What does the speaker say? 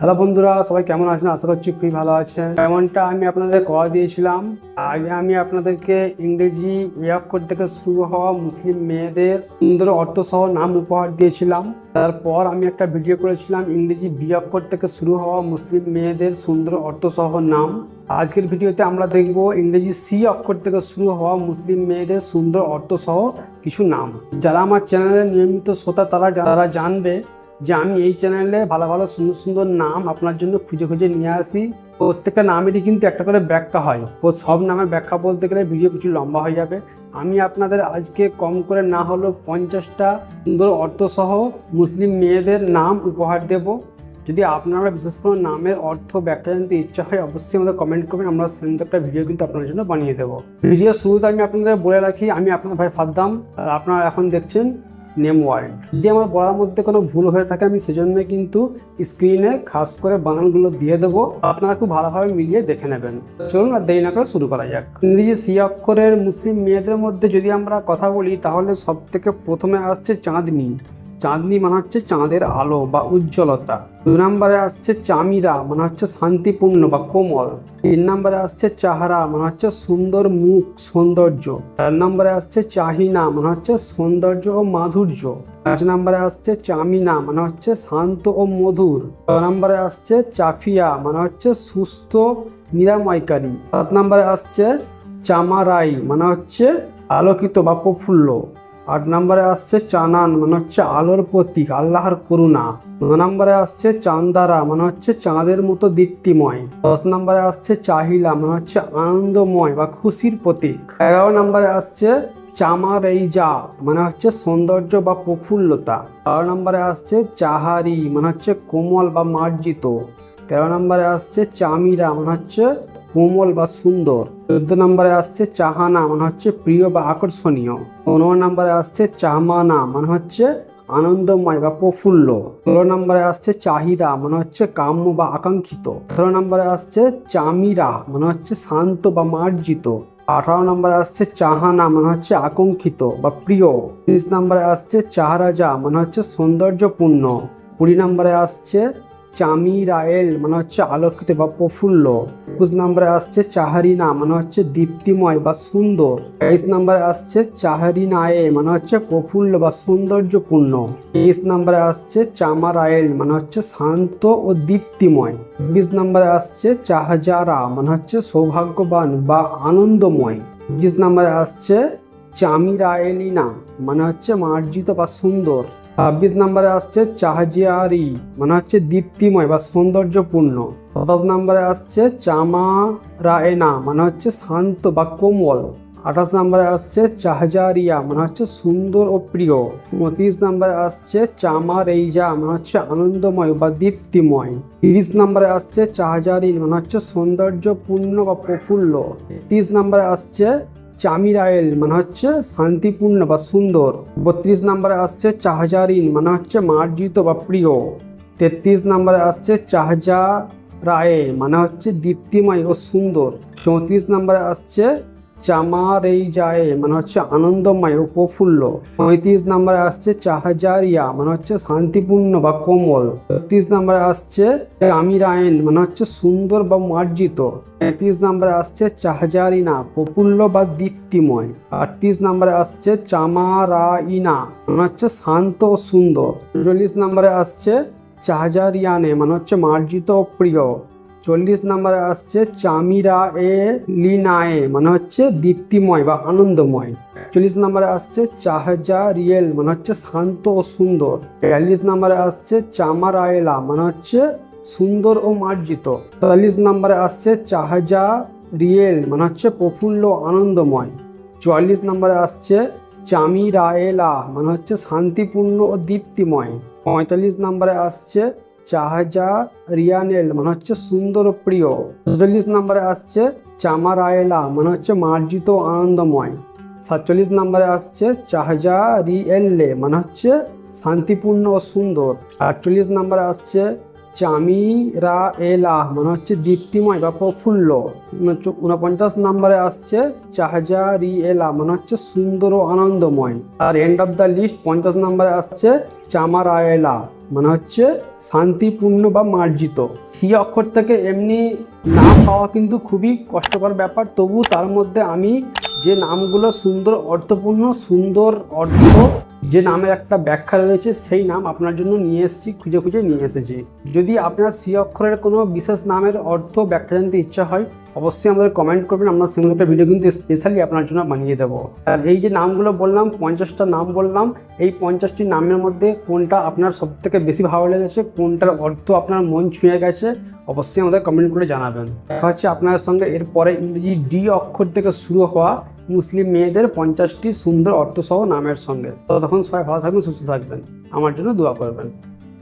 Hello বন্ধুরা, সবাই কেমন আছেন? আশা করছি খুবই ভালো আছেন। এমনটা আমি আপনাদের কথা দিয়েছিলাম। আগে আমি আপনাদেরকে ইংরেজি এ অক্ষর থেকে শুরু হওয়া মুসলিম মেয়েদের সুন্দর অর্থসহ নাম উপহার দিয়েছিলাম। তারপর আমি একটা ভিডিও করেছিলাম ইংরেজি বি অক্ষর থেকে শুরু হওয়া মুসলিম মেয়েদের সুন্দর অর্থসহ নাম। আজকের ভিডিওতে আমরা দেখব ইংরেজি সি অক্ষর থেকে শুরু হওয়া মুসলিম মেয়েদের সুন্দর অর্থসহ কিছু নাম। যারা আমার চ্যানেলের নিয়মিত শ্রোতা তারা জানবে যে আমি এই চ্যানেলে ভালো ভালো সুন্দর সুন্দর নাম আপনার জন্য খুঁজে খুঁজে নিয়ে আসি। প্রত্যেকটা নামেরই কিন্তু একটা করে ব্যাখ্যা হয়। সব নামের ব্যাখ্যা বলতে গেলে ভিডিও কিছু লম্বা হয়ে যাবে। আমি আপনাদের আজকে কম করে না হলেও 50টা সুন্দর অর্থসহ মুসলিম মেয়েদের নাম উপহার দেব। যদি আপনারা বিশেষ কোনো নামের অর্থ ব্যাখ্যা জানতে ইচ্ছা হয় অবশ্যই আমাদের কমেন্ট করবেন, আমরা সেরকম একটা ভিডিও কিন্তু আপনাদের জন্য বানিয়ে দেবো। ভিডিও শুরুতে আমি আপনাদের বলে রাখি, আমি আপনাদের ভাই ফাদ্দাম, আপনারা এখন দেখছেন নেম ওয়ার্ল্ড। যদি আমার বলার মধ্যে কোনো ভুল হয়ে থাকে আমি সেজন্য কিন্তু স্ক্রিনে খাস করে বানানগুলো দিয়ে দেবো, আপনারা খুব ভালোভাবে মিলিয়ে দেখে নেবেন। চলুন আর দেরি না করে শুরু করা যাক। ইংরেজি সি অক্ষরের মুসলিম মেয়েদের মধ্যে যদি আমরা কথা বলি তাহলে সব থেকে প্রথমে আসছে চাঁদনি। চাঁদনি মানে হচ্ছে চাঁদের আলো বা উজ্জ্বলতা। 2 নম্বরে আসছে চামিরা মানে হচ্ছে শান্তিপূর্ণ বা কোমল। 3 নম্বরে আসছে চাহারা মানে হচ্ছে সুন্দর মুখ, সৌন্দর্য। 4 নম্বরে আসছে চাহিনা মানে হচ্ছে সৌন্দর্য ও মাধুর্য। 5 নম্বরে আসছে চামিনা মানে হচ্ছে শান্ত ও মধুর। 6 নম্বরে আসছে চাফিয়া মানে হচ্ছে সুস্থ নিরাময়কারী। 7 নম্বরে আসছে চামারাই মানে হচ্ছে আলোকিত বা প্রফুল্ল। 8 নম্বরে আসছে চানান মানে হচ্ছে আলোর প্রতীক, আল্লাহর করুণা। 9 নম্বরে আসছে চান্দারা মানে হচ্ছে চাঁদের মতো দীপ্তিময়। 10 নম্বরে আসছে চাহিলা মানে হচ্ছে আনন্দময় বা খুশির প্রতীক। 11 নম্বরে আসছে চামারেইজা মানে হচ্ছে সৌন্দর্য বা প্রফুল্লতা। 12 নম্বরে আসছে চাহারি মানে হচ্ছে কোমল বা মার্জিত। 13 নম্বরে আসছে চামিরা মানে হচ্ছে কোমল বা সুন্দর। 14 নম্বরে আসছে চাহানা মানে হচ্ছে প্রিয় বা আকর্ষণীয়। 15 নম্বরে আসছে চামানা মানে হচ্ছে আনন্দময় বা প্রফুল্ল। 16 নম্বরে আসছে চাহিদা মানে হচ্ছে কাম্য বা আকাঙ্ক্ষিত। 17 নম্বরে আসছে চামিরা মানে হচ্ছে শান্ত বা মার্জিত। 18 নম্বরে আসছে চাহানা মানে হচ্ছে আকাঙ্ক্ষিত বা প্রিয়। 30 নম্বরে আসছে চাহারাজা মানে হচ্ছে সৌন্দর্যপূর্ণ। 20 নম্বরে আসছে চামিরায়েল মানে হচ্ছে আলোকিত বা প্রফুল্ল। 21 নম্বরে আসছে চাহারিনা মানে হচ্ছে দীপ্তিময় বা সুন্দর। 23 নম্বরে আসছে চাহারিনায়ে মানে হচ্ছে প্রফুল্ল বা সৌন্দর্যপূর্ণ। 23 নম্বরে আসছে চামারায়েল মানে হচ্ছে শান্ত ও দীপ্তিময়। 20 নম্বরে আসছে চাহাজারা মানে হচ্ছে সৌভাগ্যবান বা আনন্দময়। 25 নম্বরে আসছে চামিরায়েলিনা মানে হচ্ছে মার্জিত বা সুন্দর। 26 নম্বরে আসছে চাহজিয়ারি মানে হচ্ছে দীপ্তিময় বা সৌন্দর্যপূর্ণ। 27 নম্বরে আসছে চামারায়না মানে হচ্ছে শান্ত বা কোমল। 28 নম্বরে আসছে চাহজারিয়া মানে হচ্ছে সুন্দর ও প্রিয়। 29 নম্বরে আসছে চামারেইজা মানে হচ্ছে আনন্দময় বা দীপ্তিময়। 30 নম্বরে আসছে চাহজারিন মানে হচ্ছে সৌন্দর্যপূর্ণ বা প্রফুল্ল। 30 নম্বরে আসছে চামিরায়েল মানে হচ্ছে শান্তিপূর্ণ বা সুন্দর। 32 নম্বরে আসছে চাহজারিন মানে হচ্ছে মার্জিত বা প্রিয়। 33 নম্বরে আসছে চাহজা রায়ে মানে হচ্ছে দীপ্তিময় ও সুন্দর। 34 নম্বরে আসছে চামারেইজায়ে মানে হচ্ছে আনন্দময় ও প্রফুল্ল। 35 নম্বরে আসছে চাহজারিয়া মানে হচ্ছে শান্তিপূর্ণ বা কোমল। 36 নম্বরে আসছে চামিরায়েন মানে হচ্ছে সুন্দর বা মার্জিত। 33 নম্বরে আসছে চাহজারিনা প্রফুল্ল বা দীপ্তিময়। 38 নম্বরে আসছে চামারাইনা মানে হচ্ছে শান্ত ও সুন্দর। 40 নম্বরে আসছে চাহজারিয়ানে মানে হচ্ছে মার্জিত ও প্রিয়। 40 নম্বরে আসছে চামিরা এ লিনায়ে মানে হচ্ছে দীপ্তিময় বা আনন্দময়। 41 নম্বরে আসছে চাহজা রিয়েল মানে হচ্ছে শান্ত ও সুন্দর। 42 নম্বরে আসছে চামারায়েলা মানে হচ্ছে সুন্দর ও মার্জিত। 43 নম্বরে আসছে চাহজা রিয়েল মানে হচ্ছে প্রফুল্ল আনন্দময়। 44 নম্বরে আসছে চামিরায়েলা মানে হচ্ছে শান্তিপূর্ণ ও দীপ্তিময়। 45 নম্বরে আসছে চাহজা রিয়ানেল মানে হচ্ছে সুন্দর ও প্রিয়। 46 নম্বরে আসছে চামারায়েলা মানে হচ্ছে মার্জিত ও আনন্দময়। 47 নম্বরে আসছে চাহজা রিয়েল্লে মানে হচ্ছে শান্তিপূর্ণ ও সুন্দর। 48 নম্বরে আসছে চামিরায়েলা মানে হচ্ছে দীপ্তিময় বা প্রফুল্ল। 49 নম্বরে আসছে চাহজারিয়েলা মানে হচ্ছে সুন্দর ও আনন্দময়। আর এন্ড অফ দ্য লিস্ট 50 নম্বরে আসছে চামারায়েলা। মানে হচ্ছে শান্তিপূর্ণ বা মার্জিত। সি অক্ষর থেকে এমনি নাম পাওয়া কিন্তু খুবই কষ্টকর ব্যাপার, তবু তার মধ্যে আমি যে নামগুলো সুন্দর অর্থপূর্ণ, সুন্দর অর্থ, যে নামের একটা ব্যাখ্যা রয়েছে, সেই নাম আপনার জন্য নিয়ে এসেছি, খুঁজে খুঁজে নিয়ে এসেছি। যদি আপনার সি অক্ষরের কোনো বিশেষ নামের অর্থ ব্যাখ্যা জানতে ইচ্ছা হয়, অবশ্যই আমাদের কমেন্ট করবেন, আমরা সিঙ্গল একটা ভিডিও কিন্তু স্পেশালি আপনার জন্য বানিয়ে দেবো। আর এই যে নামগুলো বললাম, 50টা নাম বললাম, এই 50টি নামের মধ্যে কোনটা আপনার সবথেকে বেশি ভালো লেগেছে, কোনটার অর্থ আপনার মন ছুঁয়ে গেছে, অবশ্যই আমাদের কমেন্ট করে জানাবেন। দেখা হচ্ছে আপনাদের সঙ্গে এরপরে ইংরেজি ডি অক্ষর থেকে শুরু হওয়া মুসলিম মেয়েদের 50টি সুন্দর অর্থসহ নামের সঙ্গে। ততক্ষণ সবাই ভালো থাকবেন, সুস্থ থাকবেন, আমার জন্য দোয়া করবেন।